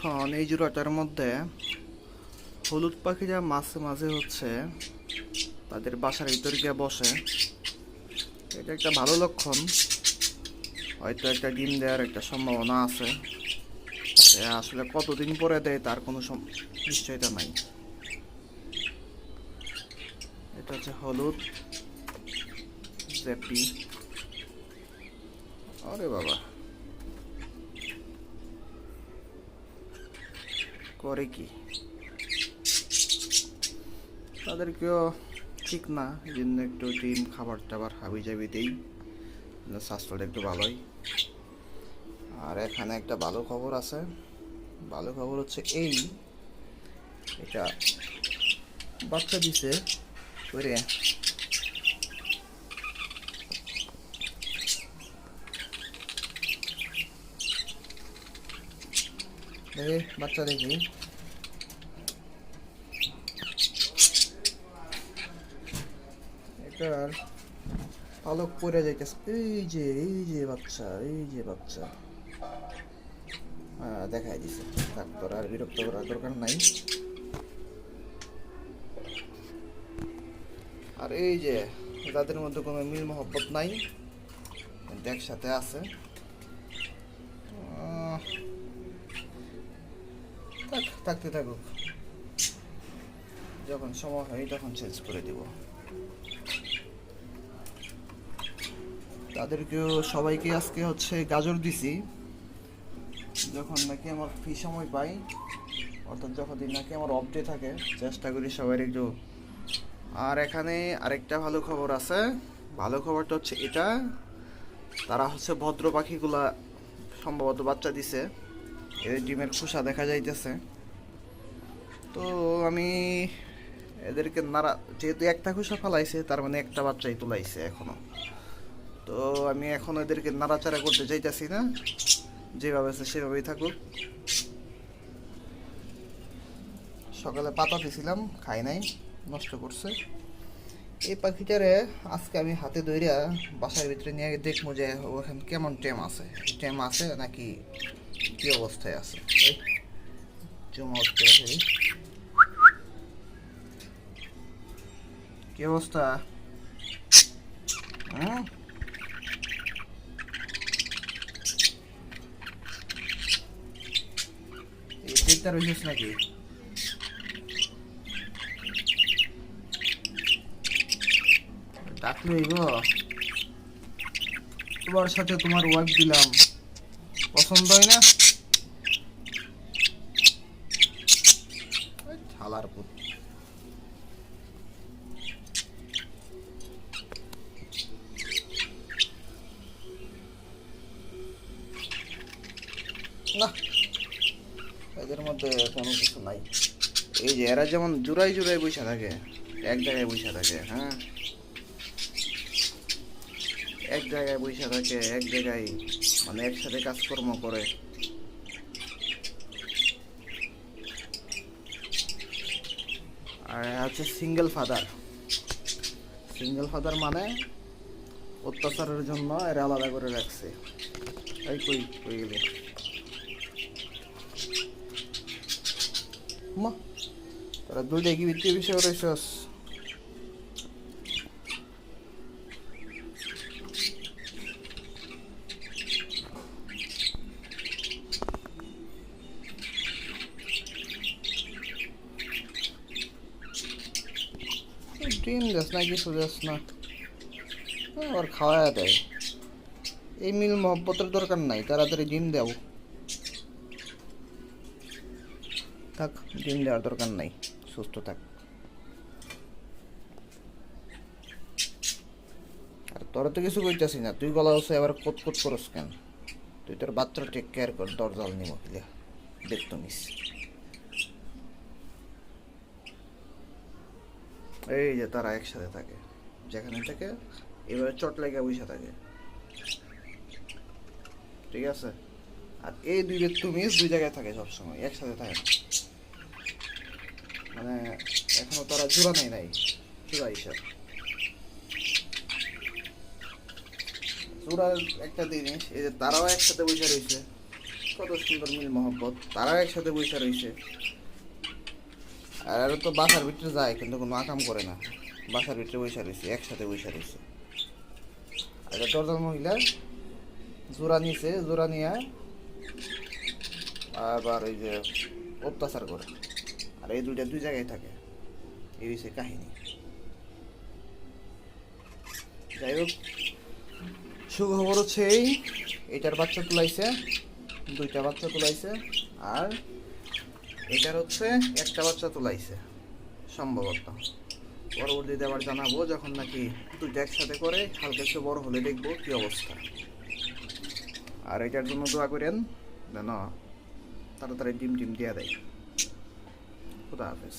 এখন এই জোড়াটার মধ্যে হলুদ পাখিরা মাঝে মাঝে হচ্ছে তাদের বাসার ভিতর গিয়ে বসে। এটা একটা ভালো লক্ষণ, হয়তো একটা ডিম দেওয়ার একটা সম্ভাবনা আছে। আসলে কতদিন পরে দেয় তার কোনো নিশ্চয়তা নাই। এটা হচ্ছে হলুদ জেপি। আরে বাবা, করে কি? তাদেরকেও ঠিক না, এই জন্য একটু ডিম খাবার টাবার হাবি জাবি দিই, স্বাস্থ্যটা একটু ভালোই। আর এখানে একটা ভালো খবর আছে। ভালো খবর হচ্ছে এটা বাচ্চা দিছে করে। দেখি বাচ্চা, দেখি এটার পালক পরে যাইতেছে। এই যে বাচ্চা, এই যে বাচ্চা। দেখাই দিছে। থাক, তোর আর বিরক্ত করার দরকার নাই। আর এই যে তাদের মধ্যে কোনো মিল মহব্বত নাই, কিন্তু একসাথে আছে। থাকতে থাকুক, যখন সময় হয় তখন চেঞ্জ করে দিব। তাদেরকেও সবাইকে আজকে হচ্ছে গাজর দিছি, যখন নাকি আমার ফ্রি সময় পাই, অর্থাৎ যখন নাকি আমার অফ ডে থাকে, চেষ্টা করি সবাই একটু। আর এখানে আরেকটা ভালো খবর আছে। ভালো খবরটা হচ্ছে এটা, তারা হচ্ছে ভদ্র পাখিগুলা সম্ভবত বাচ্চা দিছে, এদের ডিমের খোসা দেখা যাইতেছে। তো আমি এদেরকে নাড়া, যেহেতু একটা খোসা ফেলাইছে তার মানে একটা বাচ্চাই তুলাইছে এখনো। তো আমি এখন এদেরকে নাড়াচাড়া করতে চাইতেছি না, যেভাবে আছে সেভাবেই থাকুক। সকালে পাতা দিয়েছিলাম, খাই নাই, নষ্ট করছে। এই পাখিটারে আজকে আমি হাতে ধইরা বাসার ভিতরে নিয়ে দেখবো যে ওখানে কেমন টেম আছে নাকি কি অবস্থায় আছে। জুম আউট করে ফেলি। কি অবস্থা? হুম, এই চিন্তা রয়েছিস নাকি? ডাকলে হইব? তোমার সাথে তোমার ওয়াইফ দিলাম, পছন্দ হয় না? হালার পুত। না, এদের মধ্যে কোনো কিছু নাই। এই যে এরা যেমন জোড়াই জোড়াই বসে থাকে, এক জায়গায় বসে থাকে। হ্যাঁ, এক জায়গায় বসে থাকে, এক জায়গায় মানে একসাথে কাজকর্ম করে। আর হচ্ছে সিঙ্গেল ফাদার। সিঙ্গেল ফাদার মানে অত্যাচারের জন্য এরা আলাদা করে রাখছে। এই কই কই গেলে মা, তারা দুইটাই কি বৃত্তি বিষয় রয়েছস? ডিম দেস না, কিছু দেস না, আবার খাওয়া দেয়। এই মিল মহব্বতের দরকার নাই, তাড়াতাড়ি ডিম দেও। থাক, ডিম দেওয়ার দরকার নাই, সুস্থ থাক। আর তোরা তো কিছু কইতাছি না, তুই গলা হচ্ছে এবার কোত কোত করস কেন? তুই তোর বাচ্চা টেক কেয়ার কর, দরজাল নিব দেখতো মিস। এই যে তারা একসাথে থাকে, যেখানে থাকে এবারে চট লেগে বসে থাকে, ঠিক আছে? আর এই দুই ব্যক্তি মিস দুই জায়গায় থাকে, সবসময় একসাথে থাকে না। মানে এখনো তারা জোড়া নাই, জোড়া হিসাব। জোড়ার একটা জিনিস, এই যে তারাও একসাথে বসে রয়েছে, কত সুন্দর মিল মহব্বত, তারা একসাথে বসে রয়েছে। আর তো বাসার ভিতরে যায় কিন্তু কোনো আকাম করে না, বাসার ভিতরে বসে রয়েছে, একসাথে বসে রয়েছে। আর দরজাল মহিলা জোড়া নিয়েছে, জোড়া নিয়ে আবার ওই যে অত্যাচার করে। আর এই দুইটা দুই জায়গায় থাকে, এই হচ্ছে কাহিনী। যাই হোক, সুখবর হচ্ছে এইটার বাচ্চা তুলাইছে, দুইটা বাচ্চা তুলাইছে, আর এটার হচ্ছে একটা বাচ্চা তুলাইছে সম্ভবত। পরবর্তীতে আবার জানাবো যখন নাকি দুইটা একসাথে করে হালকা একটু বড় হলে দেখবো কি অবস্থা। আর এটার জন্য দোয়া করেন যেন তাড়াতাড়ি ডিম টিম দিয়ে দেয়। খুদা হাফেজ।